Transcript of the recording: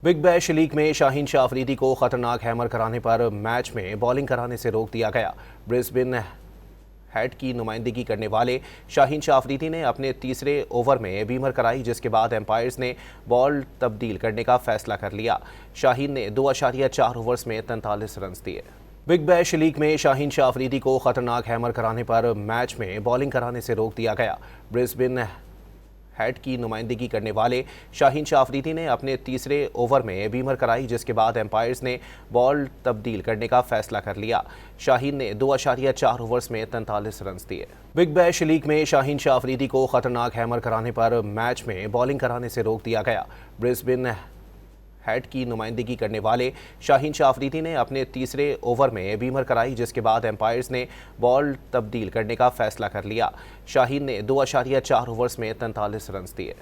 Big bash league में शाहीन शाह अफरीदी को खतरनाक हैमर कराने पर मैच में बॉलिंग कराने से रोक दिया गया। ब्रिस्बेन हेड की नुमाइंदगी करने वाले शाहीन शाह अफरीदी ने अपने तीसरे ओवर में बीमर कराई, जिसके बाद एम्पायर्स ने बॉल तब्दील करने का फैसला कर लिया। शाहीन ने 2.4 ओवर्स में 43 रन दिए। बिग बैश लीग में शाहीन शाह अफरीदी को खतरनाक हैमर कराने पर मैच में बॉलिंग कराने से रोक दिया गया। ब्रिस्बेन हेड की नुमाइंदगी करने वाले शाहीन शाह अफरीदी ने अपने तीसरे ओवर में बीमर कराई, जिसके बाद एम्पायर्स ने बॉल तब्दील करने का फैसला कर लिया। शाहीन ने 2.4 ओवर्स में 43 रन दिए। बिग बैश लीग में शाहीन शाह अफरीदी को खतरनाक हैमर कराने पर मैच में बॉलिंग कराने से रोक दिया गया। ब्रिस्बेन हेड की नुमाइंदगी करने वाले शाहीन शाह अफरीदी ने अपने तीसरे ओवर में बीमर कराई, जिसके बाद एम्पायर्स ने बॉल तब्दील करने का फैसला कर लिया। शाहीन ने 2.4 ओवर्स में 43 रन दिए।